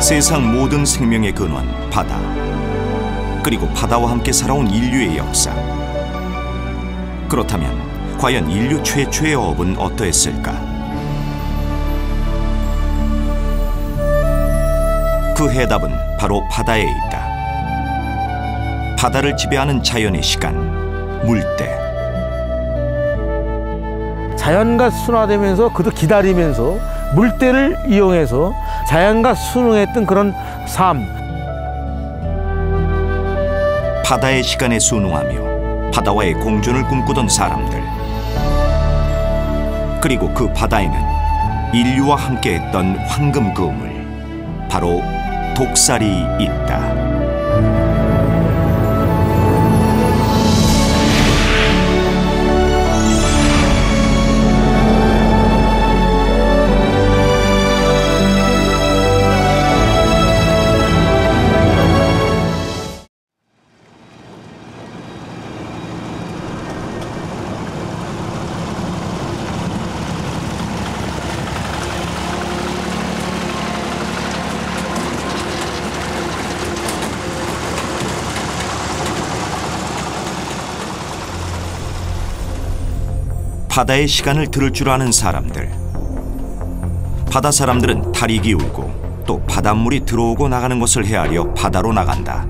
세상 모든 생명의 근원 바다, 그리고 바다와 함께 살아온 인류의 역사. 그렇다면 과연 인류 최초의 어업은 어떠했을까? 그 해답은 바로 바다에 있다. 바다를 지배하는 자연의 시간, 물때. 자연과 순화되면서 그도 기다리면서 물때를 이용해서 자연과 순응했던 그런 삶. 바다의 시간에 순응하며 바다와의 공존을 꿈꾸던 사람들. 그리고 그 바다에는 인류와 함께했던 황금 그물, 바로 독살이 있다. 바다의 시간을 들을 줄 아는 사람들. 바다 사람들은 달이 기울고 또 바닷물이 들어오고 나가는 것을 헤아려 바다로 나간다.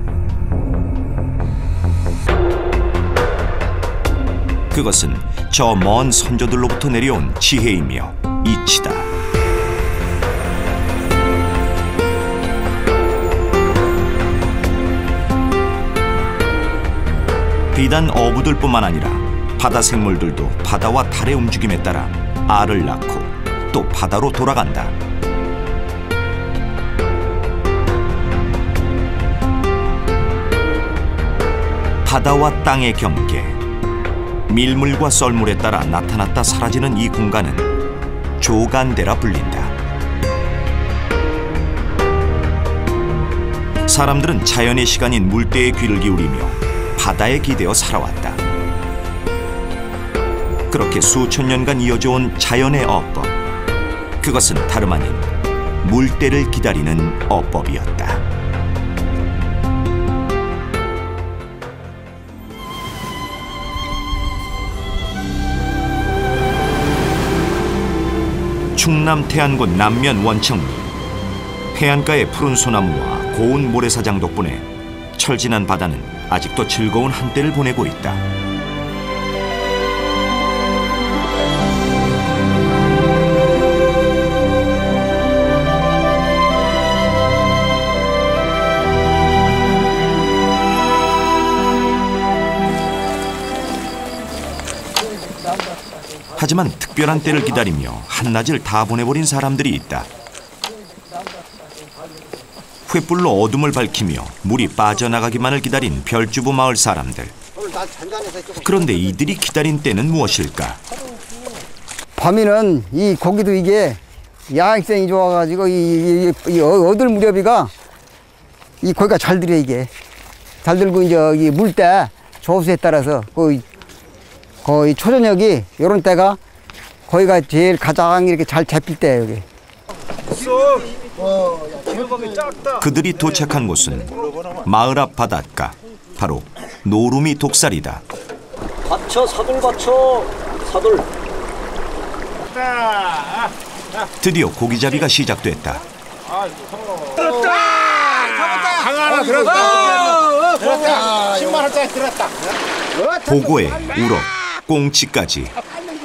그것은 저 먼 선조들로부터 내려온 지혜이며 이치다. 비단 어부들뿐만 아니라 바다 생물들도 바다와 달의 움직임에 따라 알을 낳고 또 바다로 돌아간다. 바다와 땅의 경계, 밀물과 썰물에 따라 나타났다 사라지는 이 공간은 조간대라 불린다. 사람들은 자연의 시간인 물때에 귀를 기울이며 바다에 기대어 살아왔다. 그렇게 수천 년간 이어져온 자연의 어법, 그것은 다름 아닌 물때를 기다리는 어법이었다. 충남 태안군 남면 원청리. 해안가의 푸른 소나무와 고운 모래사장 덕분에 철진한 바다는 아직도 즐거운 한때를 보내고 있다. 하지만 특별한 때를 기다리며 한낮을 다 보내버린 사람들이 있다. 횃불로 어둠을 밝히며 물이 빠져나가기만을 기다린 별주부 마을 사람들. 그런데 이들이 기다린 때는 무엇일까? 밤에는 이 고기도 이게 야행성이 좋아가지고 이 어들 무렵이가 이 고기가 잘 들어. 이게 잘 들고 이제 이 물때 조수에 따라서 거의 초저녁이 이런 때가 거기가 제일 가장 이렇게 잘 잡힐 때예요. 여기. 그들이 도착한 곳은 마을 앞 바닷가, 바로 노루미 독살이다. 받쳐, 사돌 받쳐, 사돌. 드디어 고기잡이가 시작됐다. 들었다! 하나 들었다! 들었다! 10만 원짜리 들었다! 보고에 우럭, 꽁치까지.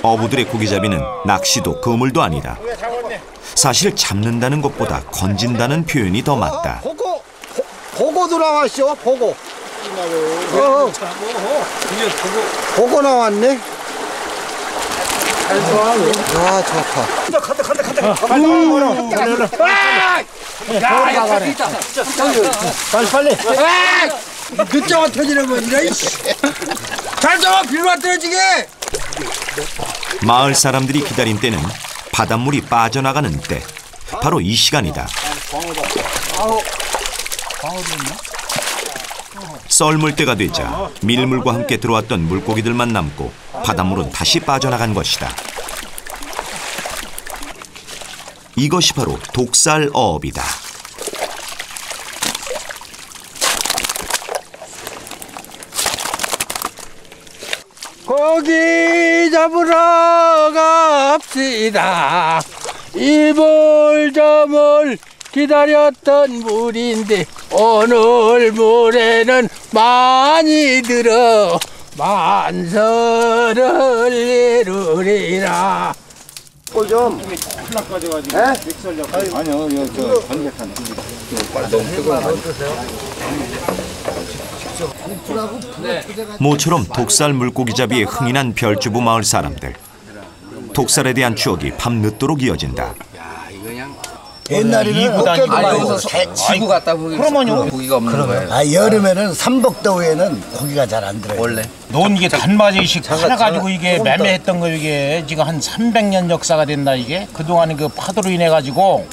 어부들의 고기잡이는 낚시도 그물도 아니다. 사실 잡는다는 것보다 건진다는 표현이 더 맞다. 보고도 나왔어. 보고. 보고 나왔네. 아, 좋다. 빨리. 늦자가 터지는 거지라. 잘 잡아, 빌로 떨어지게. 마을 사람들이 기다린 때는 바닷물이 빠져나가는 때, 바로 이 시간이다. 썰물 때가 되자 밀물과 함께 들어왔던 물고기들만 남고 바닷물은 다시 빠져나간 것이다. 이것이 바로 독살 어업이다. 고기 잡으러 갑시다. 이물저물 기다렸던 물인데 오늘 물에는 많이 들어 만설을 이루리라. 좀 흘러가져가지고 아니요 저 반대편 모처럼 독살 물고기잡이에 흥이 난 별주부 마을 사람들. 독살에 대한 추억이 밤늦도록 이어진다. 옛날에는 지구 갔다 보니 고기가 없는 거예요. 여름에는 삼복더위에는 고기가 잘 안 들어요. 원래 논 이게 단마디씩 팔아가지고 이게 매매했던 거 이게 지금 한 300년 역사가 된다 이게. 그동안 그 파도로 인해 가지고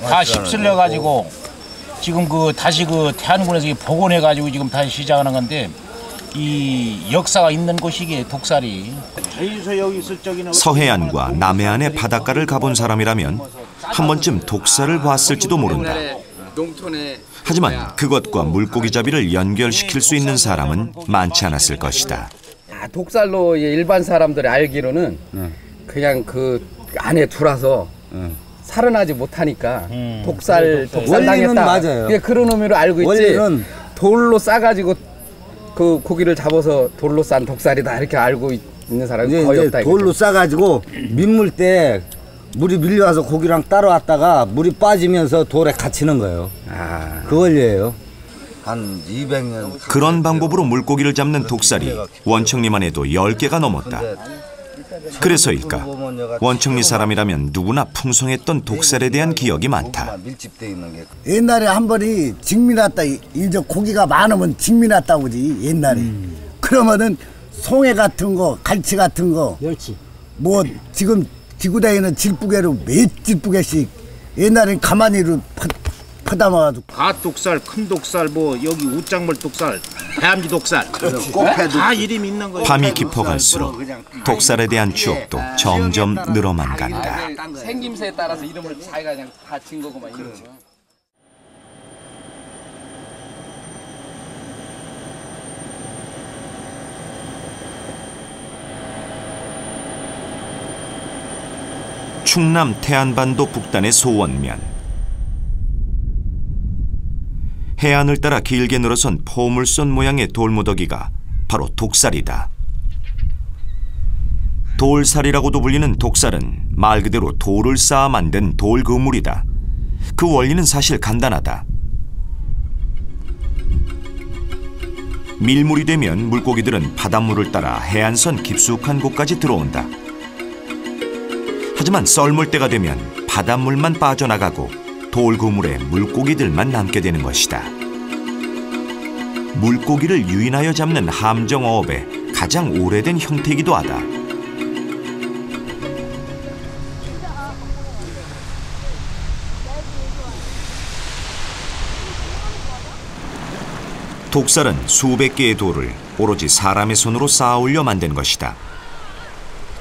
다 휩쓸려 가지고 지금 그 다시 그 태안군에서 복원해 가지고 지금 다시 시작하는 건데 이 역사가 있는 곳이 이게 독살이. 서해안과 남해안의 바닷가를 가본 사람이라면 한 번쯤 독살을 봤을지도 모른다. 하지만 그것과 물고기잡이를 연결시킬 수 있는 사람은 많지 않았을 것이다. 독살로 일반 사람들이 알기로는 그냥 그 안에 들어와서 살아나지 못하니까 독살 원리는 당했다. 맞아요. 그런 의미로 알고 있지. 원리는 돌로 싸가지고 그 고기를 잡아서 돌로 싼 독살이다 이렇게 알고 있는 사람이 거의 없다. 돌로 싸가지고 민물 때 물이 밀려와서 고기랑 따라왔다가 물이 빠지면서 돌에 갇히는 거예요. 그 원리예요. 한 200년. 그런 방법으로 물고기를 잡는 독살이 원청리만 해도 10개가 넘었다. 그래서일까? 원청리 사람이라면 누구나 풍성했던 독살에 대한 기억이 많다. 옛날에 한 번이 징미 났다. 이제 고기가 많으면 징미 났다고 그러지 옛날에. 그러면은 송해 같은 거, 갈치 같은 거, 멸치. 뭐 지금 지구대에는 질뿌개로 몇 질뿌개씩 옛날엔 가만히로 퍼담아가지고. 갓독살, 큰 독살, 뭐 여기 우짱물 독살, 해암지 독살, 다 이름이 있는 거예요. 밤이 깊어갈수록 독살에 대한 추억도 점점 늘어만 간다. 생김새에 따라서 이름을 자기가 그냥 다 진 거고만. 그렇지. 충남 태안반도 북단의 소원면. 해안을 따라 길게 늘어선 포물선 모양의 돌무더기가 바로 독살이다. 돌살이라고도 불리는 독살은 말 그대로 돌을 쌓아 만든 돌 그물이다. 그 원리는 사실 간단하다. 밀물이 되면 물고기들은 바닷물을 따라 해안선 깊숙한 곳까지 들어온다. 하지만 썰물 때가 되면 바닷물만 빠져나가고 돌 그물에 물고기들만 남게 되는 것이다. 물고기를 유인하여 잡는 함정어업의 가장 오래된 형태이기도 하다. 독살은 수백 개의 돌을 오로지 사람의 손으로 쌓아 올려 만든 것이다.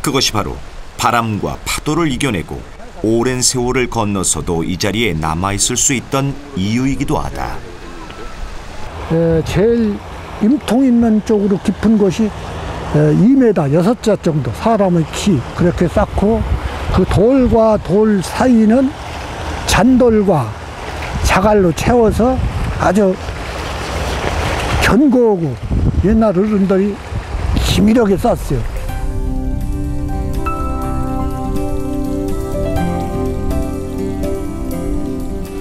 그것이 바로 바람과 파도를 이겨내고 오랜 세월을 건너서도 이 자리에 남아있을 수 있던 이유이기도 하다. 제일 임통 있는 쪽으로 깊은 곳이 2m, 6자 정도 사람의 키 그렇게 쌓고 그 돌과 돌 사이는 잔돌과 자갈로 채워서 아주 견고하고 옛날 어른들이 치밀하게 쌌어요.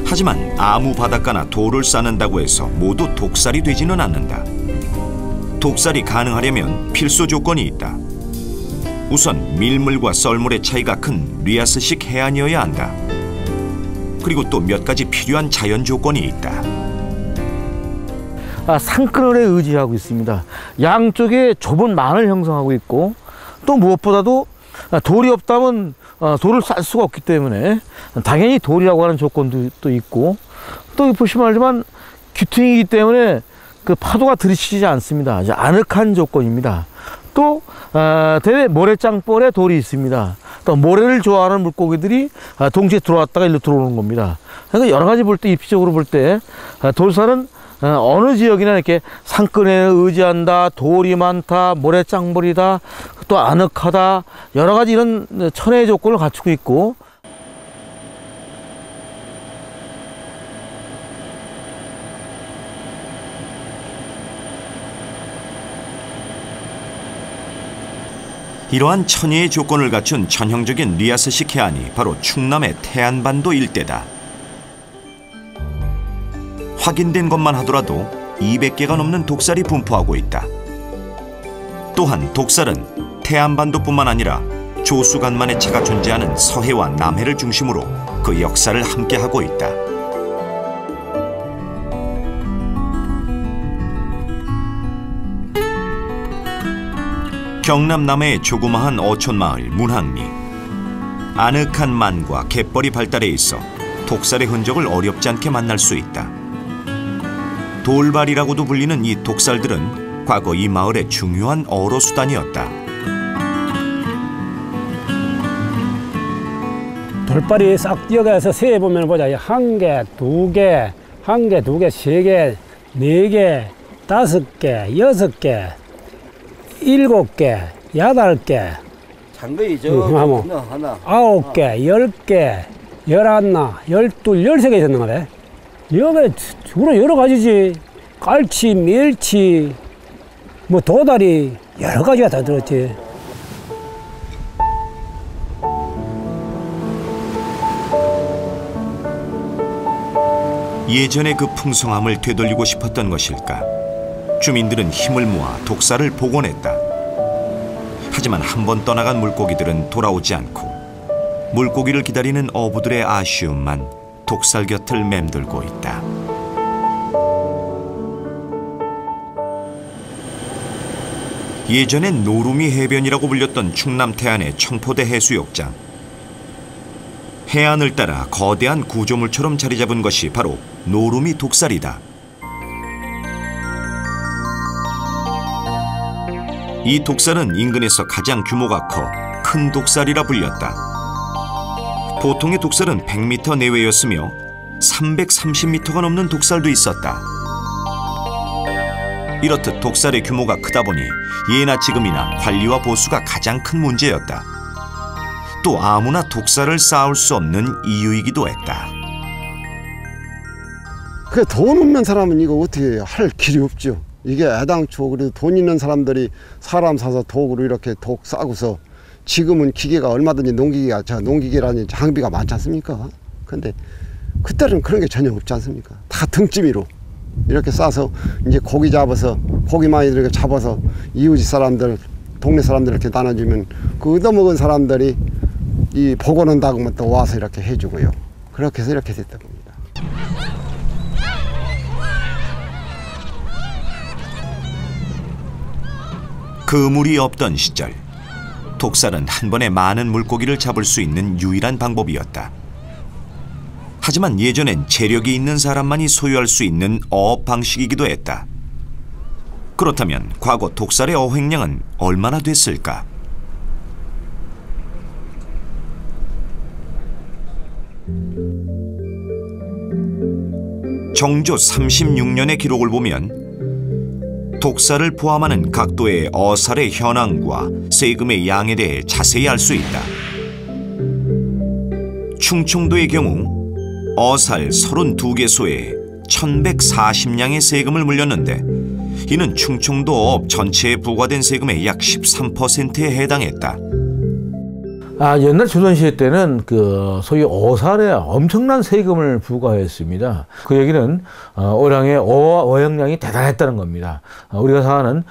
하지만 아무 바닷가나 돌을 쌓는다고 해서 모두 독살이 되지는 않는다. 독살이 가능하려면 필수 조건이 있다. 우선 밀물과 썰물의 차이가 큰 리아스식 해안이어야 한다. 그리고 또 몇 가지 필요한 자연 조건이 있다. 산그늘에 의지하고 있습니다. 양쪽에 좁은 망을 형성하고 있고 또 무엇보다도 돌이 없다면 돌을 쌀 수가 없기 때문에 당연히 돌이라고 하는 조건도 또 있고 또 보시면 알지만 귀퉁이기 때문에 그 파도가 들이치지 않습니다. 아주 아늑한 조건입니다. 또 대대 모래장벌에 돌이 있습니다. 또 모래를 좋아하는 물고기들이 동시에 들어왔다가 일로 들어오는 겁니다. 그래서 여러 가지 볼 때 입지적으로 볼 때 돌살은 어느 지역이나 이렇게 산끈에 의지한다, 돌이 많다, 모래짱벌이다, 또 아늑하다, 여러 가지 이런 천혜의 조건을 갖추고 있고, 이러한 천혜의 조건을 갖춘 전형적인 리아스식 해안이 바로 충남의 태안반도 일대다. 확인된 것만 하더라도 200개가 넘는 독살이 분포하고 있다. 또한 독살은 태안반도뿐만 아니라 조수간만의 차가 존재하는 서해와 남해를 중심으로 그 역사를 함께하고 있다. 경남 남해의 조그마한 어촌마을 문항리. 아늑한 만과 갯벌이 발달해 있어 독살의 흔적을 어렵지 않게 만날 수 있다. 돌발이라고도 불리는 이 독살들은 과거 이 마을의 중요한 어로 수단이었다. 돌발이 싹 뛰어가서 세에 보면 보자. 1개, 2개, 1개, 2개, 3개, 4개, 5개, 6개, 7개, 8개, 장거이죠. 하나, 9개, 10개, 11, 12, 13개 있었는 거래. 여기 주로 여러 가지지. 깔치, 멸치, 뭐 도다리, 여러 가지가 다 들었지. 예전의 그 풍성함을 되돌리고 싶었던 것일까? 주민들은 힘을 모아 독살을 복원했다. 하지만 한 번 떠나간 물고기들은 돌아오지 않고 물고기를 기다리는 어부들의 아쉬움만 독살 곁을 맴돌고 있다. 예전엔 노루미 해변이라고 불렸던 충남 태안의 청포대 해수욕장. 해안을 따라 거대한 구조물처럼 자리 잡은 것이 바로 노루미 독살이다. 이 독살은 인근에서 가장 규모가 커 큰 독살이라 불렸다. 보통의 독살은 100m 내외였으며 330m가 넘는 독살도 있었다. 이렇듯 독살의 규모가 크다 보니 예나 지금이나 관리와 보수가 가장 큰 문제였다. 또 아무나 독살을 쌓을 수 없는 이유이기도 했다. 그 돈 없는 사람은 이거 어떻게 할 길이 없죠. 이게 애당초 그래도 돈 있는 사람들이 사람 사서 독으로 이렇게 독 싸고서 지금은 기계가 얼마든지 농기계라는 장비가 많지 않습니까? 근데 그때는 그런 게 전혀 없지 않습니까? 다 등짐이로 이렇게 싸서 이제 고기 잡아서 고기만 이렇게 잡아서 이웃 사람들 동네 사람들 이렇게 나눠주면 그 얻어먹은 사람들이 이 복원한다고 하면 또 와서 이렇게 해주고요. 그렇게 해서 이렇게 됐던 겁니다. 그물이 없던 시절, 독살은 한 번에 많은 물고기를 잡을 수 있는 유일한 방법이었다. 하지만 예전엔 재력이 있는 사람만이 소유할 수 있는 어업 방식이기도 했다. 그렇다면 과거 독살의 어획량은 얼마나 됐을까? 정조 36년의 기록을 보면 독살을 포함하는 각도의 어살의 현황과 세금의 양에 대해 자세히 알 수 있다. 충청도의 경우 어살 32개소에 1140량의 세금을 물렸는데 이는 충청도 어업 전체에 부과된 세금의 약 13%에 해당했다. 옛날 조선시대 때는 그 소위 어살에 엄청난 세금을 부과했습니다. 그 얘기는 어량의 어획량이 대단했다는 겁니다. 우리가 사는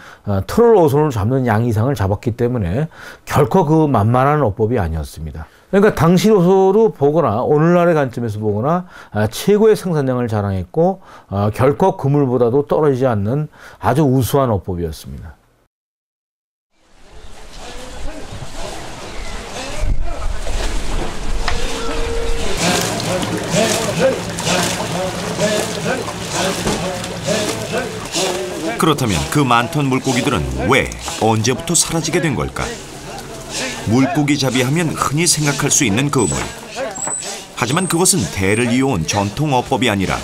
트롤 어선을 잡는 양 이상을 잡았기 때문에 결코 그 만만한 어법이 아니었습니다. 그러니까 당시로서도 보거나 오늘날의 관점에서 보거나 최고의 생산량을 자랑했고 결코 그물보다도 떨어지지 않는 아주 우수한 어법이었습니다. 그렇다면 그 많던 물고기들은 왜 언제부터 사라지게 된 걸까? 물고기 잡이 하면 흔히 생각할 수 있는 그물. 하지만 그것은 대를 이어온 전통 어법이 아니라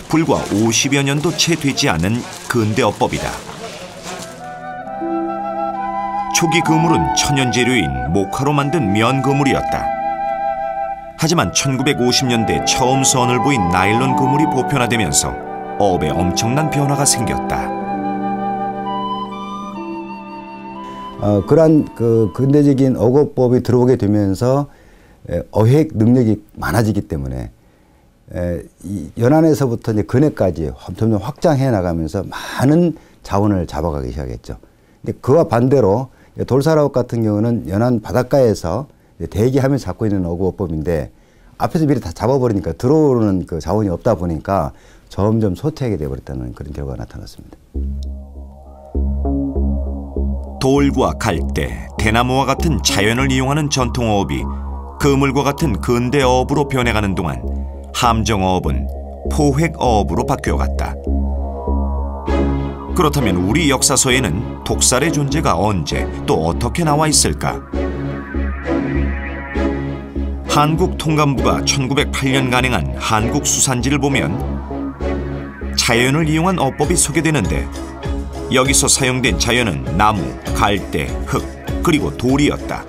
불과 50여 년도 채 되지 않은 근대어법이다. 초기 그물은 천연 재료인 목화로 만든 면 그물이었다. 하지만 1950년대 처음 선을 보인 나일론 그물이 보편화되면서 어업에 엄청난 변화가 생겼다. 그러한 그 근대적인 어업법이 들어오게 되면서 어획 능력이 많아지기 때문에 이 연안에서부터 이제 근해까지 점점 확장해 나가면서 많은 자원을 잡아가기 시작했죠. 근데 그와 반대로 돌사라업 같은 경우는 연안 바닷가에서 대기하면서 잡고 있는 어업법인데 앞에서 미리 다 잡아버리니까 들어오는 그 자원이 없다 보니까 점점 쇠퇴하게 되어버렸다는 그런 결과가 나타났습니다. 돌과 갈대, 대나무와 같은 자연을 이용하는 전통어업이 그물과 같은 근대어업으로 변해가는 동안 함정어업은 포획어업으로 바뀌어갔다. 그렇다면 우리 역사서에는 독살의 존재가 언제 또 어떻게 나와 있을까? 한국통감부가 1908년 간행한 한국수산지를 보면 자연을 이용한 어법이 소개되는데 여기서 사용된 자연은 나무, 갈대, 흙, 그리고 돌이었다.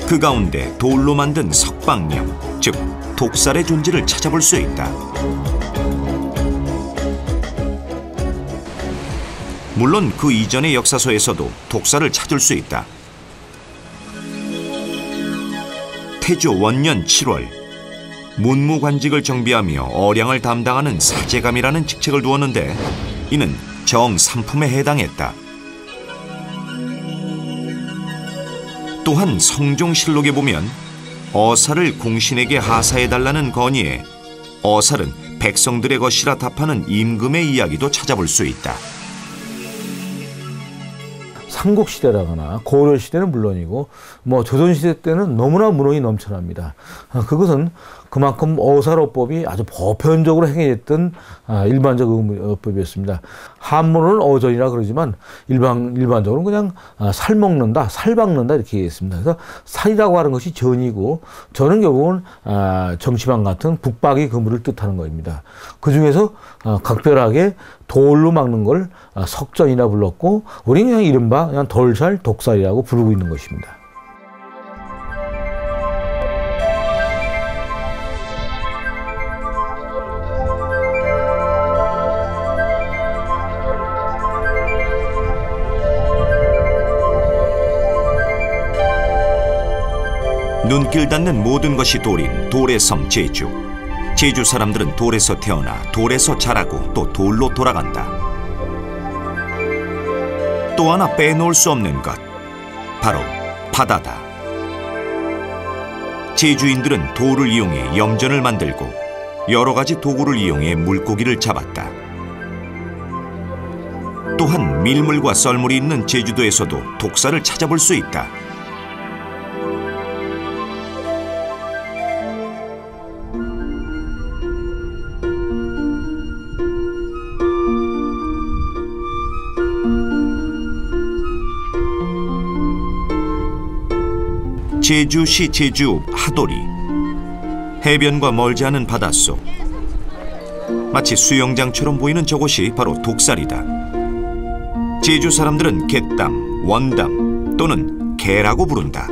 그 가운데 돌로 만든 석방령, 즉 독살의 존재를 찾아볼 수 있다. 물론 그 이전의 역사서에서도 독살을 찾을 수 있다. 태조 원년 7월 문무관직을 정비하며 어량을 담당하는 사제감이라는 직책을 두었는데 이는 정삼품에 해당했다. 또한 성종실록에 보면 어살을 공신에게 하사해달라는 건의에 어살은 백성들의 것이라 답하는 임금의 이야기도 찾아볼 수 있다. 삼국시대라거나 고려시대는 물론이고 조선시대 때는 너무나 문헌이 넘쳐납니다. 그것은 그만큼 어사로법이 아주 보편적으로 행해졌던 일반적 어법이었습니다. 한문으로는 어전이라 그러지만 일반적으로는 그냥 살 먹는다, 살 박는다 이렇게 얘기했습니다. 그래서 살이라고 하는 것이 전이고 전은 결국은 정치방 같은 북박이 그물을 뜻하는 겁니다. 그 중에서 각별하게 돌로 막는 걸 석전이라 불렀고 우리는 그냥 이른바 그냥 돌살, 독살이라고 부르고 있는 것입니다. 눈길 닿는 모든 것이 돌인 돌의 섬 제주. 제주 사람들은 돌에서 태어나 돌에서 자라고 또 돌로 돌아간다. 또 하나 빼놓을 수 없는 것, 바로 바다다. 제주인들은 돌을 이용해 염전을 만들고 여러 가지 도구를 이용해 물고기를 잡았다. 또한 밀물과 썰물이 있는 제주도에서도 독살을 찾아볼 수 있다. 제주시 제주읍 하도리. 해변과 멀지 않은 바닷속. 마치 수영장처럼 보이는 저곳이 바로 독살이다. 제주 사람들은 갯담, 원담 또는 개라고 부른다.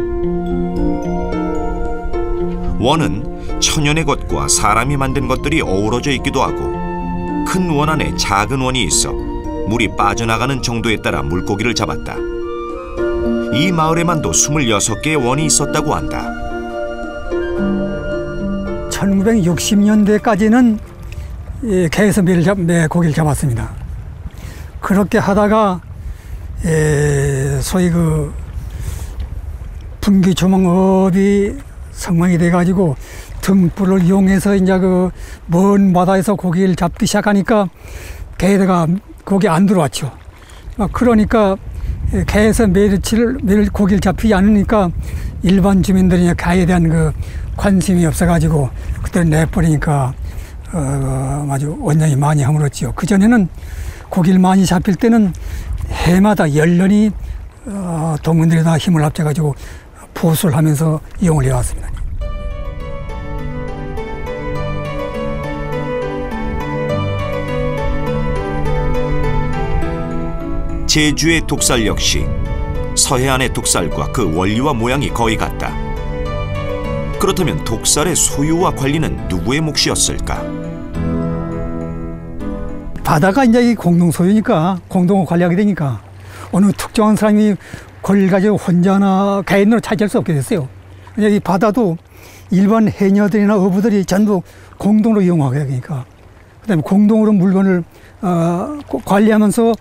원은 천연의 것과 사람이 만든 것들이 어우러져 있기도 하고 큰 원 안에 작은 원이 있어 물이 빠져나가는 정도에 따라 물고기를 잡았다. 이 마을에만도 26개의 원이 있었다고 한다. 1960년대까지는 개에서 고기를 잡았습니다. 그렇게 하다가 소위 그 분기조망업이 성공이 돼가지고 등불을 이용해서 이제 그 먼 바다에서 고기를 잡기 시작하니까 개가 거기 안 들어왔죠. 그러니까 개에서 고기를 잡히지 않으니까 일반 주민들이 개에 대한 그 관심이 없어가지고 그때 내버리니까 아주 원장이 많이 허물었지요. 그 전에는 고기를 많이 잡힐 때는 해마다 연년이 동문들이 다 힘을 합쳐가지고 보수를 하면서 이용을 해왔습니다. 제주의 독살 역시 서해안의 독살과 그 원리와 모양이 거의 같다. 그렇다면 독살의 소유와 관리는 누구의 몫이었을까? 바다가 이제 이 공동 소유니까 공동으로 관리하게 되니까 어느 특정한 사람이 권리를 가지고 혼자나 개인으로 차지할 수 없게 됐어요. 이 바다도 일반 해녀들이나 어부들이 전부 공동으로 이용하게 되니까 그다음에 공동으로 물건을 관리하면서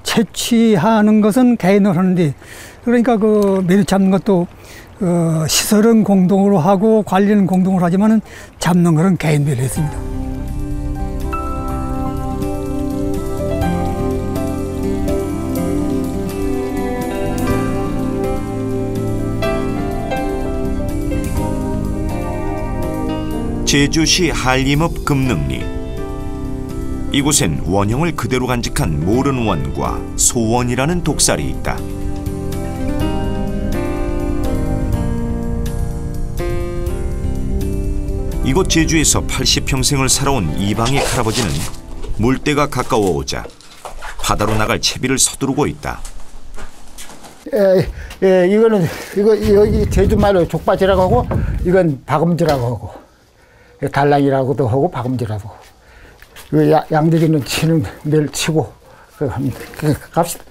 채취하는 것은 개인으로 하는데 그러니까 그 메리 잡는 것도 시설은 공동으로 하고 관리는 공동으로 하지만은 잡는 것은 개인별로 했습니다. 제주시 한림읍 금능리. 이곳엔 원형을 그대로 간직한 모른원과 소원이라는 독살이 있다. 이곳 제주에서 80평생을 살아온 이방의 할아버지는 물때가 가까워오자 바다로 나갈 채비를 서두르고 있다. 이거는 여기 제주말로 족바지라고 하고 이건 박음지라고 하고 달랑이라고도 하고 박음지라고 하고 양들이는 치는 내일 치고 갑시다.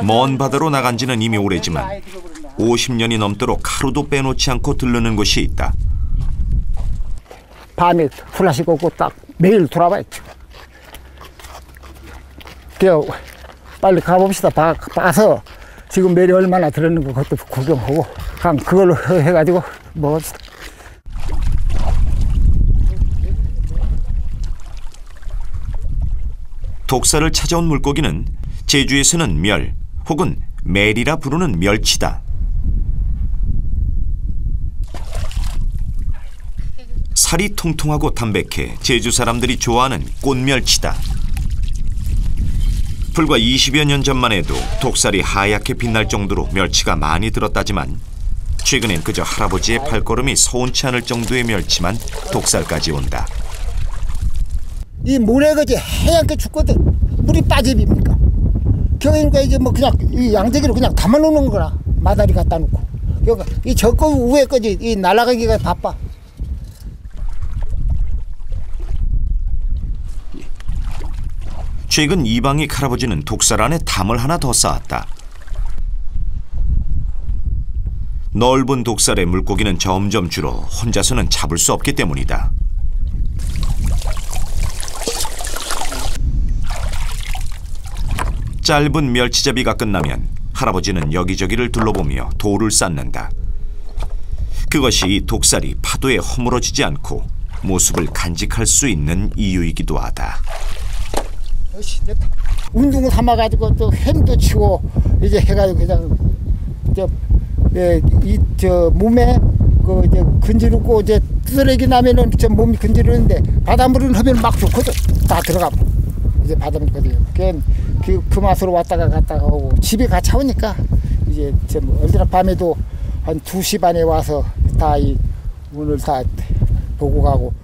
먼 바다로 나간 지는 이미 오래지만 50년이 넘도록 하루도 빼놓지 않고 들르는 곳이 있다. 밤에 플라스틱 꽂고 딱 매일 돌아봐야죠. 빨리 가봅시다. 봐서 지금 매일 얼마나 들었는 거 그것도 구경하고 그냥 그걸로 해가지고 먹읍시다. 독살을 찾아온 물고기는 제주에서는 멸 혹은 멜이라 부르는 멸치다. 살이 통통하고 담백해 제주 사람들이 좋아하는 꽃멸치다. 불과 20여 년 전만 해도 독살이 하얗게 빛날 정도로 멸치가 많이 들었다지만 최근엔 그저 할아버지의 발걸음이 서운치 않을 정도의 멸치만 독살까지 온다. 이 모래가 이제 하얗게 죽거든. 물이 빠집니까? 그러니까 이제 뭐 그냥 이 양재기로 그냥 담아놓는 거라. 마다리 갖다 놓고. 그러니까 이 저거 위에 거지 이 날아가기가 바빠. 최근 이방희 할아버지는 독살 안에 담을 하나 더 쌓았다. 넓은 독살의 물고기는 점점 줄어 혼자서는 잡을 수 없기 때문이다. 짧은 멸치잡이가 끝나면 할아버지는 여기저기를 둘러보며 돌을 쌓는다. 그것이 이 독살이 파도에 허물어지지 않고 모습을 간직할 수 있는 이유이기도 하다. 운동을 삼아가지고 또 햄도 치고 이제 해가지고 그냥 저 몸에 그 이제 근지르고 이제 쓰레기 나면은 저 몸이 근지르는데 바닷물은 하면 막 좋거든. 다 들어가고 이제 바닷물 거든요. 그 맛으로 왔다가 갔다가 오고 집에 같이 오니까 이제 어제나 밤에도 한 2시 반에 와서 다 오늘 다 보고 가고.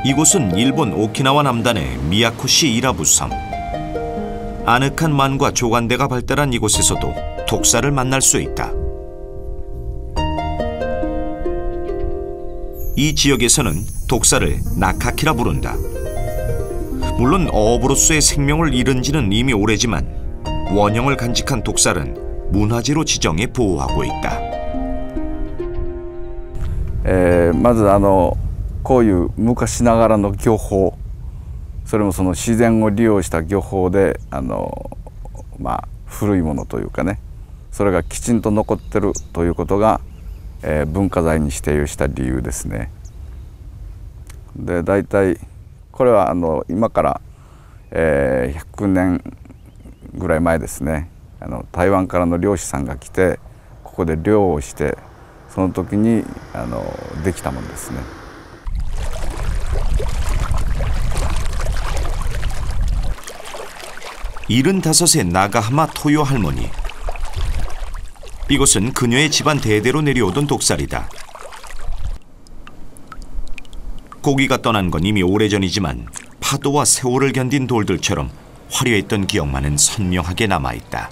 이곳은 일본 오키나와 남단의 미야코시 이라부섬. 아늑한 만과 조간대가 발달한 이곳에서도 독살을 만날 수 있다. 이 지역에서는 독살을 나카키라 부른다. 물론 어업으로서의 생명을 잃은 지는 이미 오래지만 원형을 간직한 독살은 문화재로 지정해 보호하고 있다. まずこういう昔ながらの漁法、それもその自然を利用した漁法で古いものというかね、それがきちんと残ってるということが、文化財に指定をした理由ですね。で大体これは今から、100年ぐらい前ですね、台湾からの漁師さんが来てここで漁をしてその時にできたものですね。 75의 나가하마 토요 할머니. 이곳은 그녀의 집안 대대로 내려오던 독살이다. 고기가 떠난 건 이미 오래전이지만 파도와 세월을 견딘 돌들처럼 화려했던 기억만은 선명하게 남아있다.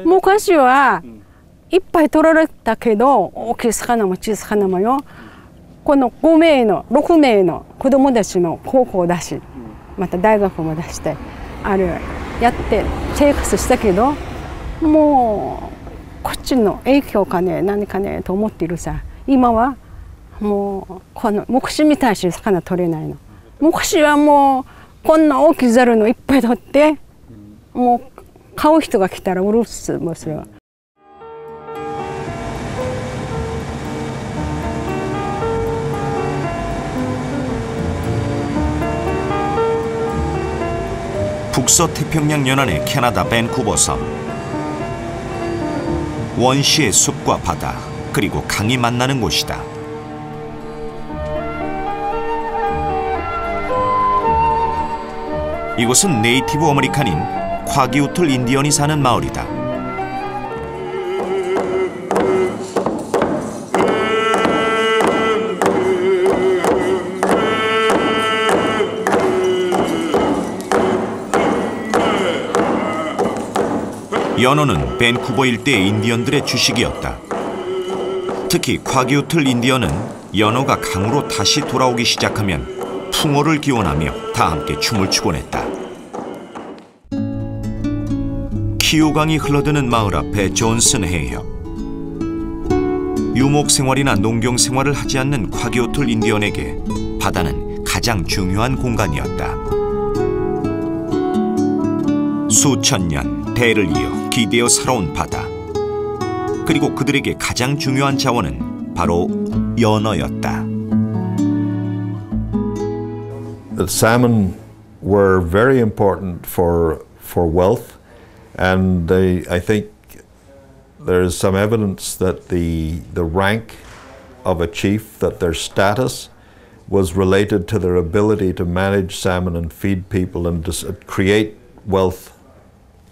昔はいっぱい取られたけど、大きい魚も小さい魚もよ、この5名の6名の子供たちの高校だし、また大学も出してあれやって生活したけど、もうこっちの影響かね何かねと思っているさ。今はもうこの昔みたいし魚取れないの。昔はもうこんな大きいザルのいっぱい取って、もう買う人が来たら売るっすもうそれは。 북서태평양 연안의 캐나다 밴쿠버 섬. 원시의 숲과 바다 그리고 강이 만나는 곳이다. 이곳은 네이티브 아메리칸인 콰기우틀 인디언이 사는 마을이다. 연어는 밴쿠버 일대의 인디언들의 주식이었다. 특히 콰기우틀 인디언은 연어가 강으로 다시 돌아오기 시작하면 풍어를 기원하며 다 함께 춤을 추곤 했다. 키오강이 흘러드는 마을 앞에 존슨 해협. 유목 생활이나 농경 생활을 하지 않는 콰기우틀 인디언에게 바다는 가장 중요한 공간이었다. 수천 년 대를 이어 기대어 살아온 바다. 그리고 그들에게 가장 중요한 자원은 바로 연어였다. The salmon were very important for wealth, and I think there is some evidence that the rank of a chief, that their status was related to their ability to manage salmon and feed people and create wealth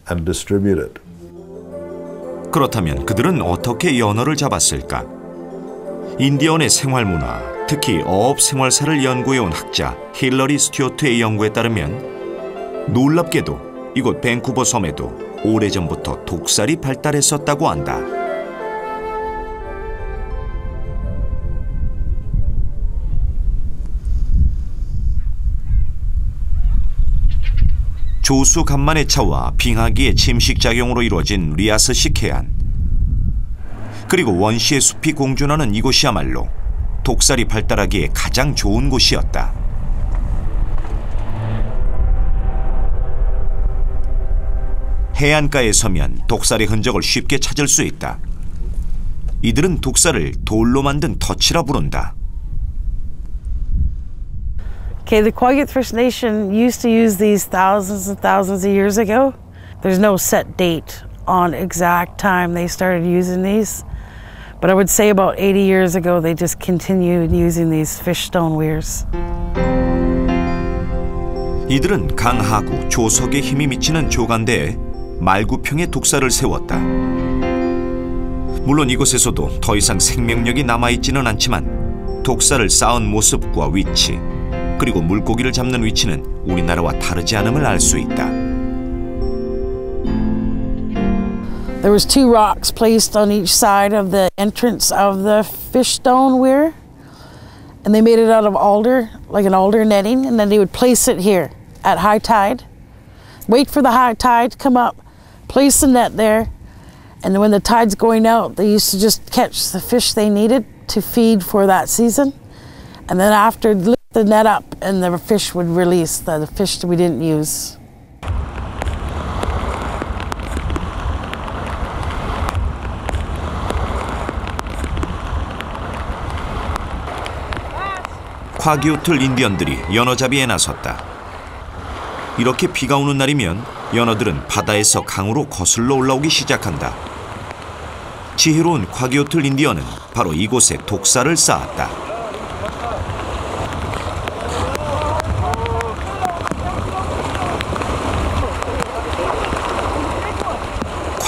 and distribute it. 그렇다면 그들은 어떻게 연어를 잡았을까? 인디언의 생활 문화, 특히 어업 생활사를 연구해온 학자 힐러리 스튜어트의 연구에 따르면 놀랍게도 이곳 밴쿠버 섬에도 오래전부터 독살이 발달했었다고 한다. 조수 간만의 차와 빙하기의 침식작용으로 이루어진 리아스식 해안. 그리고 원시의 숲이 공존하는 이곳이야말로 독살이 발달하기에 가장 좋은 곳이었다. 해안가에 서면 독살의 흔적을 쉽게 찾을 수 있다. 이들은 독살을 돌로 만든 덫이라 부른다. Okay, the Quagget First Nation used to use these thousands and thousands of years ago. There's no set date on exact time they started using these, but I would say about 80 years ago they just continued using these fish stone weirs. 이들은 강하구 조석에 힘이 미치는 조간대에 말구평에 독살을 세웠다. 물론 이곳에서도 더 이상 생명력이 남아있지는 않지만 독살을 쌓은 모습과 위치, 그리고 물고기를 잡는 위치는 우리나라와 다르지 않음을 알 수 있다. There was 2 rocks placed on each side of the entrance of the fish stone weir, and they made it out of alder, like an alder netting, and then they would place it here at high tide, wait for the high tide to come up, place the net there, and when the tide's going out, they used to just catch the fish they needed to feed for that season, and then after the net up and the fish would release, the fish that we didn't use. 콰기우틀 인디언들이 연어잡이에 나섰다. 이렇게 비가 오는 날이면 연어들은 바다에서 강으로 거슬러 올라오기 시작한다. 지혜로운 콰기우틀 인디언은 바로 이곳에 독살을 쌓았다.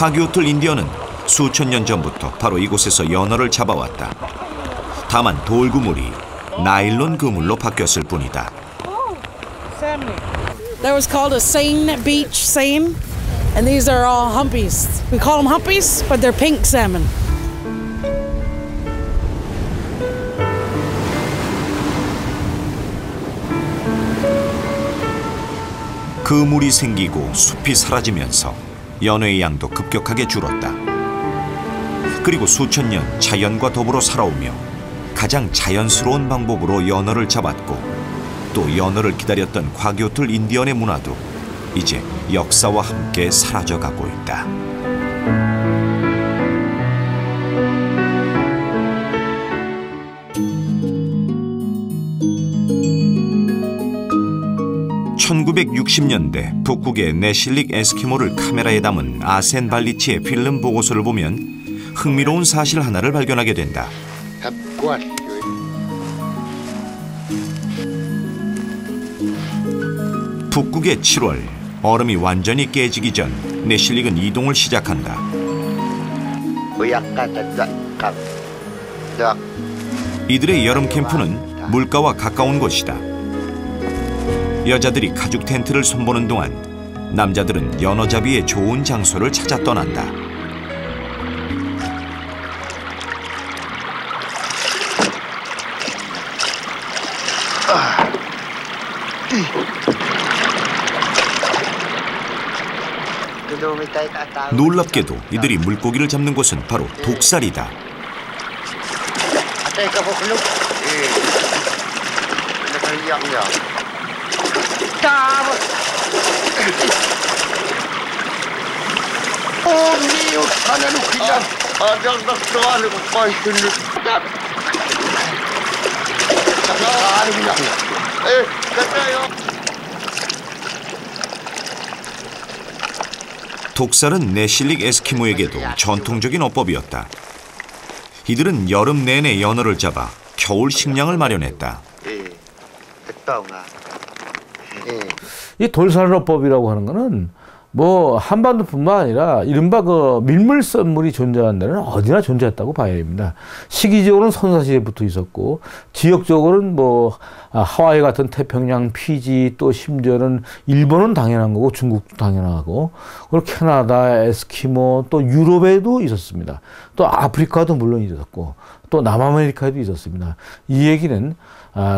화교틀 인디언은 수천 년 전부터 바로 이곳에서 연어를 잡아왔다. 다만 돌 그물이 나일론 그물로 바뀌었을 뿐이다. That was called a seine beach seine, and these are all humpies. We call them humpies, but they're pink salmon. 그물이 생기고 숲이 사라지면서 연어의 양도 급격하게 줄었다. 그리고 수천 년 자연과 더불어 살아오며 가장 자연스러운 방법으로 연어를 잡았고 또 연어를 기다렸던 화교틀 인디언의 문화도 이제 역사와 함께 사라져가고 있다. (1960년대) 북극의 내실릭 에스키모를 카메라에 담은 아센 발리치의 필름 보고서를 보면 흥미로운 사실 하나를 발견하게 된다. 북극의 7월, 얼음이 완전히 깨지기 전 내실릭은 이동을 시작한다. 이들의 여름 캠프는 물가와 가까운 곳이다. 여자들이 가죽 텐트를 손보는 동안 남자들은 연어잡이의 좋은 장소를 찾아 떠난다. 놀랍게도 이들이 물고기를 잡는 곳은 바로 독살이다. 독살은 내실릭 에스키모에게도 전통적인 어법이었다. 이들은 여름 내내 연어를 잡아 겨울 식량을 마련했다. 이 돌산어법이라고 하는 거는 뭐 한반도뿐만 아니라 이른바 그 밀물선물이 존재하는 데는 어디나 존재했다고 봐야 됩니다. 시기적으로는 선사시대부터 있었고 지역적으로는 뭐 하와이 같은 태평양, 피지 또 심지어는 일본은 당연한 거고 중국도 당연하고 그리고 캐나다, 에스키모 또 유럽에도 있었습니다. 또 아프리카도 물론 있었고 또 남아메리카에도 있었습니다. 이 얘기는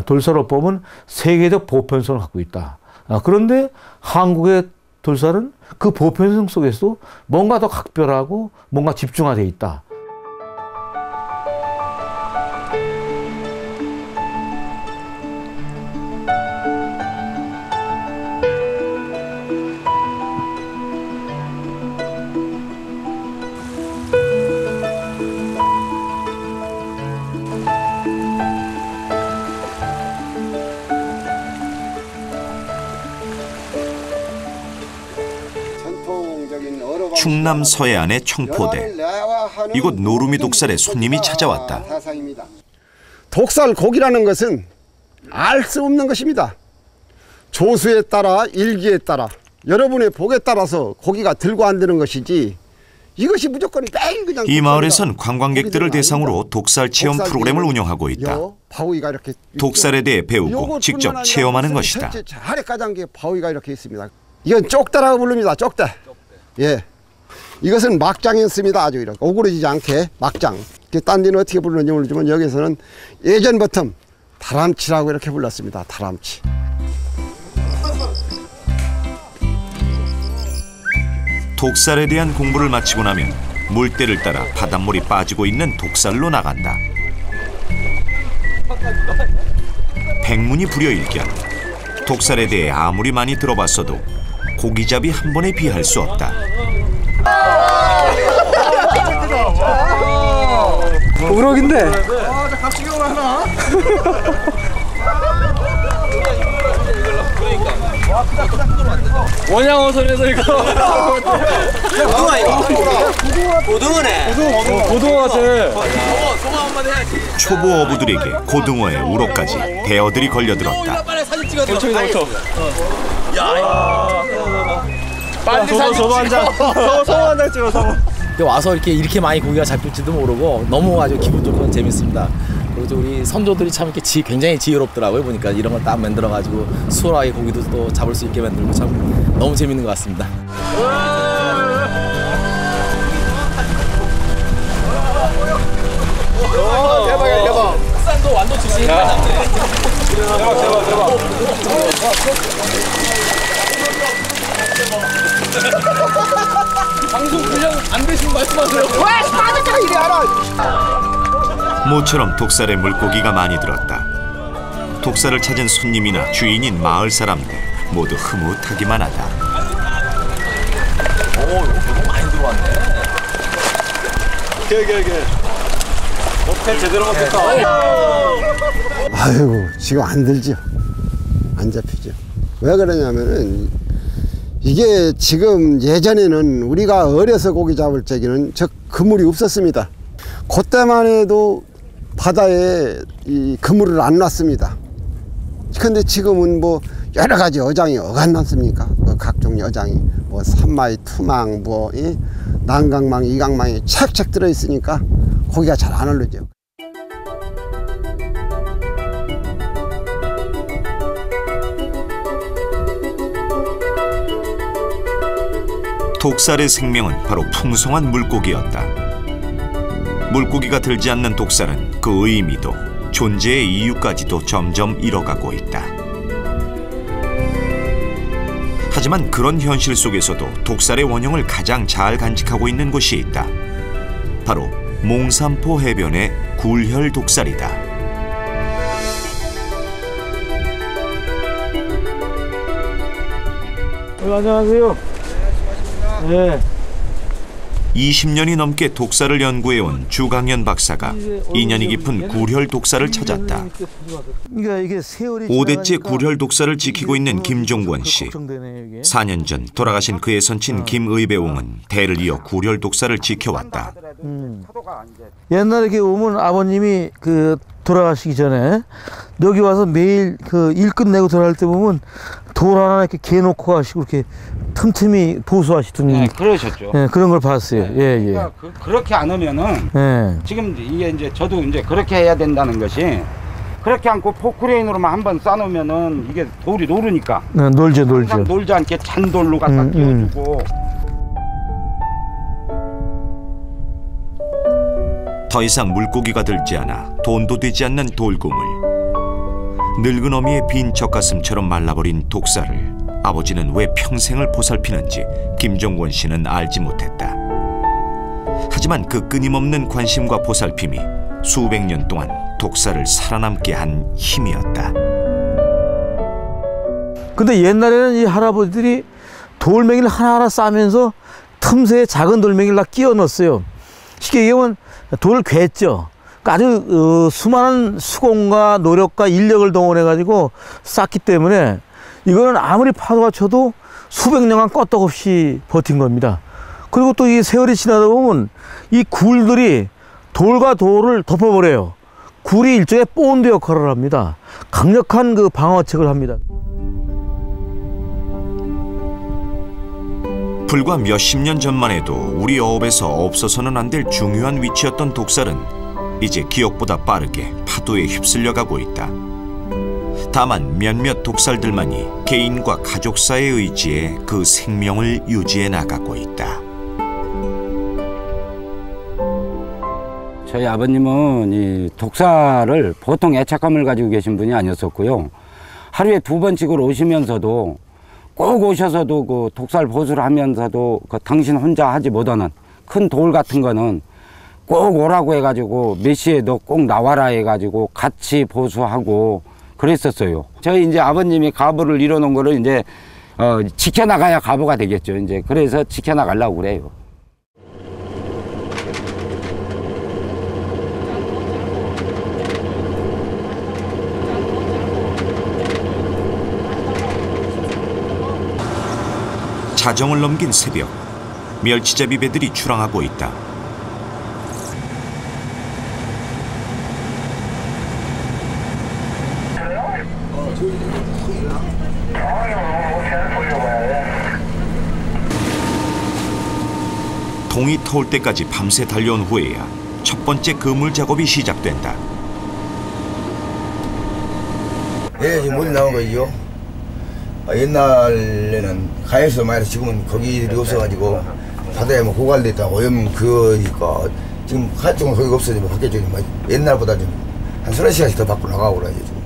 돌산어법은 세계적 보편성을 갖고 있다. 그런데 한국의 돌살은 그 보편성 속에서도 뭔가 더 각별하고 뭔가 집중화되어 있다. 충남 서해안의 청포대. 이곳 노루미 독살에 손님이 찾아왔다. 독살 고기라는 것은 알 수 없는 것입니다. 조수에 따라 일기에 따라 여러분의 복에 따라서 고기가 들고 안 되는 것이지 이것이 무조건 매일 그냥. 이 마을에선 관광객들을 대상으로 독살 체험 프로그램을 운영하고 있다. 독살에 대해 배우고 직접 체험하는 것이다. 아래가장게 바위가 이렇게 있습니다. 이건 쪽대라고 부릅니다. 쪽대. 예. 이것은 막장이었습니다. 아주 이렇게 오그러지지 않게 막장. 딴 데는 어떻게 부르는지 모르지만 여기서는 예전부터 다람치라고 이렇게 불렀습니다. 다람치. 독살에 대한 공부를 마치고 나면 물때를 따라 바닷물이 빠지고 있는 독살로 나간다. 백문이 불여일견. 독살에 대해 아무리 많이 들어봤어도 고기잡이 한 번에 비할 수 없다. 우럭인데. 갑자기 오라나. 원양어선에서 이거. 고등어네. 고등어 같아. 초보 어부들에게 고등어의 우럭까지 대어들이 걸려들었다. 빨리 사진 찍어. 엄청. 빨리 저도 한 장. 성우 한 장 찍어 성우. 와서 이렇게 많이 고기가 잡힐지도 모르고 너무 아주 기분 좋고 재밌습니다. 그리고 또 우리 선조들이 참 이렇게 굉장히 지혜롭더라고요. 보니까 이런 걸 딱 만들어 가지고 수월하게 고기도 또 잡을 수 있게 만들고 참 너무 재밌는 것 같습니다. 대박이야 대박. 흑산도 완도 출신 대박. 방송 분량 안 되시면 말씀하세요. 왜 빠졌잖아 이리 알아. 모처럼 독살에 물고기가 많이 들었다. 독살을 찾은 손님이나 주인인 마을 사람들 모두 흐뭇하기만 하다. 오, 너무 많이 들어왔네. 호텔 제대로 먹겠다. 아이고 지금 안 들죠. 안 잡히죠. 왜 그러냐면은 이게 지금 예전에는 우리가 어려서 고기 잡을 적에는 저 그물이 없었습니다. 그때만 해도 바다에 이 그물을 안 놨습니다. 근데 지금은 뭐 여러 가지 어장이 어간났습니까? 뭐 각종 어장이 뭐 산마이, 투망, 뭐 난강망, 이강망이 책책 들어 있으니까 고기가 잘 안 오르죠. 독살의 생명은 바로 풍성한 물고기였다. 물고기가 들지 않는 독살은 그 의미도 존재의 이유까지도 점점 잃어가고 있다. 하지만 그런 현실 속에서도 독살의 원형을 가장 잘 간직하고 있는 곳이 있다. 바로 몽산포 해변의 굴혈 독살이다. 안녕하세요. 네. 20년이 넘게 독살을 연구해온 주강현 박사가 인연이 깊은 굴혈 독살을 찾았다. 그러니까 이게 세월이 5대째 굴혈 독살을 지키고 있는 김종권 씨. 4년 전 돌아가신 그의 선친 김의배웅은 대를 이어 굴혈 독살을 지켜왔다. 옛날에 이렇게 오면 아버님이 돌아가시기 전에 여기 와서 매일 일 끝내고 돌아갈 때 보면 돌 하나 이렇게 개놓고 가시고 이렇게 틈틈이 보수하시더니. 네, 그러셨죠. 네, 그런 걸 봤어요. 네. 예, 예. 그러니까 그렇게 안 하면은 네. 지금 이게 이제 저도 이제 그렇게 해야 된다는 것이 그렇게 않고 포크레인으로만 한번 싸놓으면은 이게 돌이 노르니까. 네, 놀죠. 놀지 않게 잔돌로 갖다 끼워주고. 더 이상 물고기가 들지 않아 돈도 되지 않는 돌고물. 늙은 어미의 빈 젖가슴처럼 말라버린 독살을 아버지는 왜 평생을 보살피는지 김종권 씨는 알지 못했다. 하지만 그 끊임없는 관심과 보살핌이 수백 년 동안 독살을 살아남게 한 힘이었다. 근데 옛날에는 이 할아버지들이 돌멩이를 하나하나 싸면서 틈새에 작은 돌멩이를 다 끼워 넣었어요. 쉽게 얘기하면 돌을 괸죠. 아주 수많은 수공과 노력과 인력을 동원해가지고 쌓기 때문에 이거는 아무리 파도가 쳐도 수백 년간 껐떡없이 버틴 겁니다. 그리고 또 이 세월이 지나다 보면 이 굴들이 돌과 돌을 덮어버려요. 굴이 일종의 본드 역할을 합니다. 강력한 방어책을 합니다. 불과 몇십 년 전만 해도 우리 어업에서 없어서는 안 될 중요한 위치였던 독살은 이제 기억보다 빠르게 파도에 휩쓸려가고 있다. 다만 몇몇 독살들만이 개인과 가족사의 의지에 그 생명을 유지해 나가고 있다. 저희 아버님은 이 독살을 보통 애착감을 가지고 계신 분이 아니었었고요. 하루에 2번씩을 오시면서도 꼭 오셔서도 그 독살 보수를 하면서도 당신 혼자 하지 못하는 큰 돌 같은 거는 꼭 오라고 해가지고 몇 시에 너 꼭 나와라 해가지고 같이 보수하고 그랬었어요. 저희 이제 아버님이 가부를 이뤄놓은 거를 이제 지켜나가야 가부가 되겠죠. 이제 그래서 지켜나가려고 그래요. 자정을 넘긴 새벽, 멸치잡이 배들이 출항하고 있다. 동이 터올 때까지 밤새 달려온 후에야 첫 번째 그물 작업이 시작된다. 예, 지금 물이 나온 거죠. 옛날에는 가에서 많이 지금은 거기들이 없어가지고 바다에 뭐 고갈됐다 오염 그니까 지금 가 쪽은 거기가 없어지고 밖에 저기 뭐 옛날보다 좀 한 30시간씩 더 밖으로 나가고 그러죠 지금.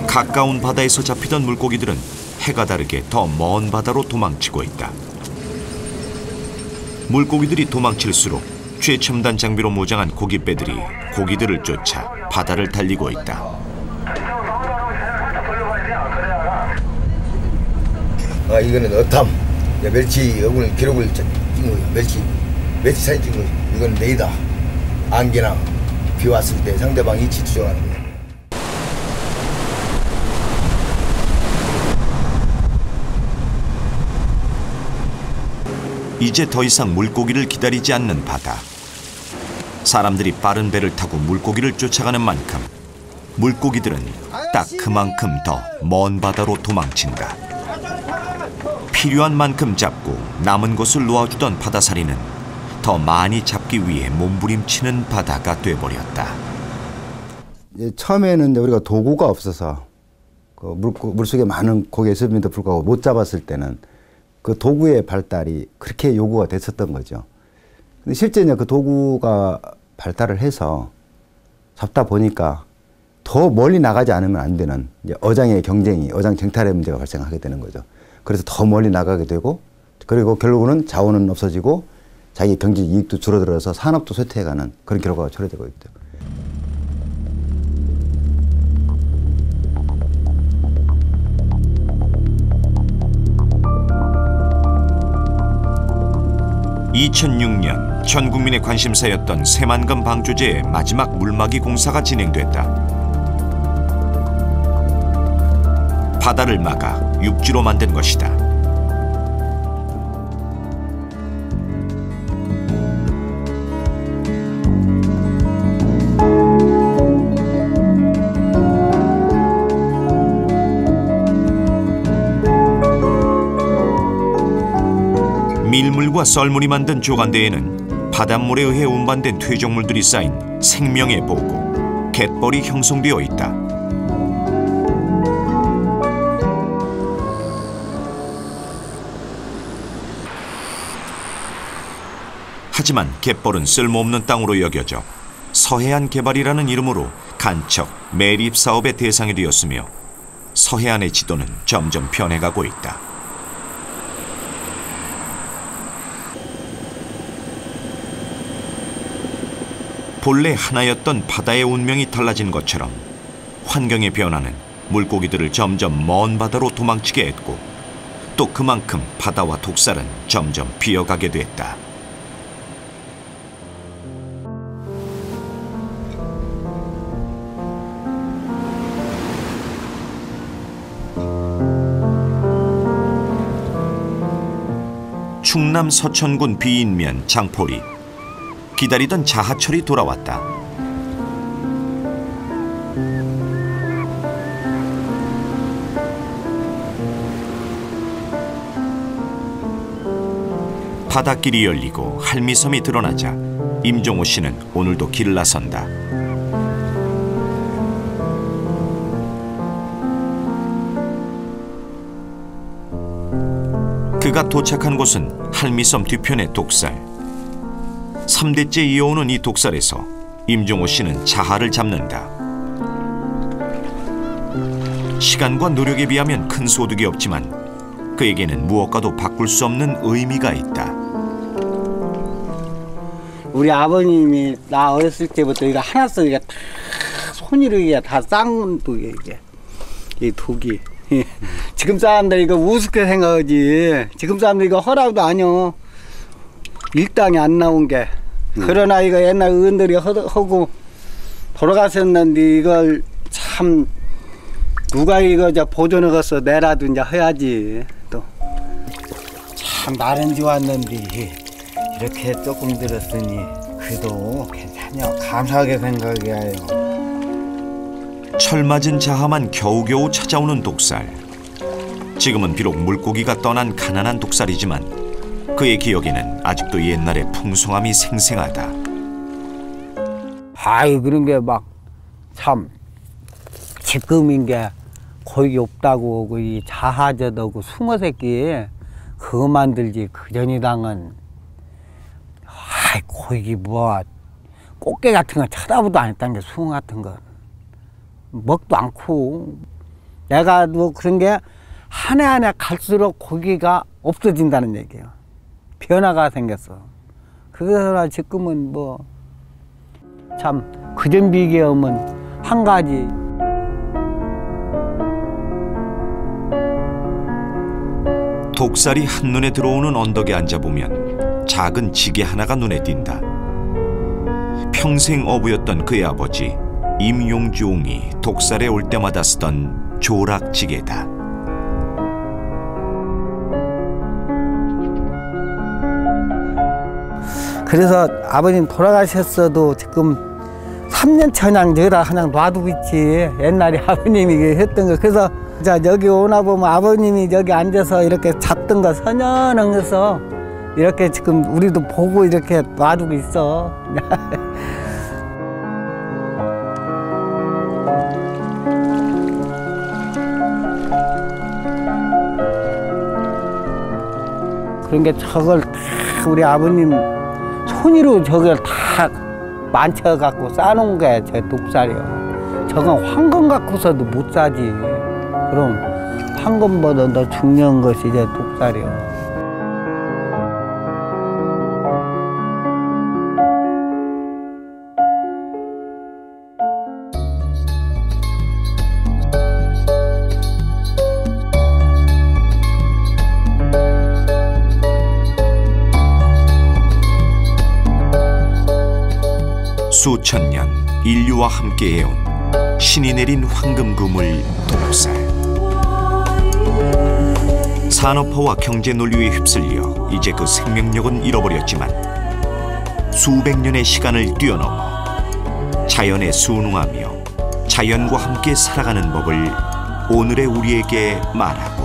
가까운 바다에서 잡히던 물고기들은 해가 다르게 더 먼 바다로 도망치고 있다. 물고기들이 도망칠수록 최첨단 장비로 무장한 고깃배들이 고기들을 쫓아 바다를 달리고 있다. 이거는 어탐, 멸치 어군 기록을 찍은 거예요. 멸치 사진 찍은 거예요. 이건 레이더, 안개나 비 왔을 때 상대방 위치 추정하는 거예요. 이제 더 이상 물고기를 기다리지 않는 바다. 사람들이 빠른 배를 타고 물고기를 쫓아가는 만큼 물고기들은 딱 그만큼 더 먼 바다로 도망친다. 필요한 만큼 잡고 남은 것을 놓아주던 바다살이는 더 많이 잡기 위해 몸부림치는 바다가 돼버렸다. 처음에는 우리가 도구가 없어서 그 물속에 많은 고기가 있음에도 불구하고 못 잡았을 때는 그 도구의 발달이 그렇게 요구가 됐었던 거죠. 근데 실제 이제 그 도구가 발달을 해서 잡다 보니까 더 멀리 나가지 않으면 안 되는 이제 어장의 경쟁이, 어장 쟁탈의 문제가 발생하게 되는 거죠. 그래서 더 멀리 나가게 되고, 그리고 결국은 자원은 없어지고 자기 경제 이익도 줄어들어서 산업도 쇠퇴해가는 그런 결과가 초래되고 있죠. (2006년) 전 국민의 관심사였던 새만금 방조제의 마지막 물막이 공사가 진행됐다. 바다를 막아 육지로 만든 것이다. 밀물과 썰물이 만든 조간대에는 바닷물에 의해 운반된 퇴적물들이 쌓인 생명의 보고, 갯벌이 형성되어 있다. 하지만 갯벌은 쓸모없는 땅으로 여겨져 서해안 개발이라는 이름으로 간척, 매립 사업의 대상이 되었으며 서해안의 지도는 점점 변해가고 있다. 본래 하나였던 바다의 운명이 달라진 것처럼 환경의 변화는 물고기들을 점점 먼 바다로 도망치게 했고, 또 그만큼 바다와 독살은 점점 비어가게 됐다. 충남 서천군 비인면 장포리. 기다리던 자하철이 돌아왔다. 바닷길이 열리고 할미섬이 드러나자 임종호 씨는 오늘도 길을 나선다. 그가 도착한 곳은 할미섬 뒤편의 독살. 3대째 이어오는 이 독살에서 임종호 씨는 자하를 잡는다. 시간과 노력에 비하면 큰 소득이 없지만 그에게는 무엇과도 바꿀 수 없는 의미가 있다. 우리 아버님이 나 어렸을 때부터 이거 하나씩 이게 다 손으로 이게 다 쌓은 독이에요, 이게. 이 독이. 지금 사람들 이거 우습게 생각하지. 지금 사람들 이거 허락도 아니요. 일당이 안 나온 게. 그러나 이거 옛날 어른들이 하고 돌아가셨는데 이걸 참 누가 이거 보존해 가서 내라도 이제 해야지. 또 참 날은 좋았는데 이렇게 조금 들었으니 그래도 괜찮냐 감사하게 생각해요. 철 맞은 자하만 겨우겨우 찾아오는 독살. 지금은 비록 물고기가 떠난 가난한 독살이지만 그의 기억에는 아직도 옛날의 풍성함이 생생하다. 아이 그런 게 막 참 지금인 게 거의 없다고 이 자하저더고 숭어 새끼 그거 만들지 그전이랑은 아이 거기 뭐 꽃게 같은 거 쳐다보도 안 했다는 게 숭어 같은 거 먹도 않고 내가 뭐 그런 게 한 해 한 해 갈수록 고기가 없어진다는 얘기예요. 변화가 생겼어. 그거나 지금은 뭐 참 그전 비교하면 한 가지 독살이 한눈에 들어오는 언덕에 앉아보면 작은 지게 하나가 눈에 띈다. 평생 어부였던 그의 아버지 임용주옹이 독살에 올 때마다 쓰던 조락지게다. 그래서 아버님 돌아가셨어도 지금 3년 그냥 여기다 그냥 놔두고 있지. 옛날에 아버님이 했던 거. 그래서 자 여기 오나 보면 아버님이 여기 앉아서 이렇게 잡던 거 선연해서 이렇게 지금 우리도 보고 이렇게 놔두고 있어. 그런 게 저걸 다 우리 아버님 손으로 저걸 다 만쳐갖고 싸놓은 게 제 독살이요. 저건 황금 갖고서도 못 사지. 그럼 황금보다 더 중요한 것이 제 독살이요. 수천 년 인류와 함께해온 신이 내린 황금 그물 독살. 산업화와 경제 논리에 휩쓸려 이제 그 생명력은 잃어버렸지만 수백 년의 시간을 뛰어넘어 자연에 순응하며 자연과 함께 살아가는 법을 오늘의 우리에게 말하고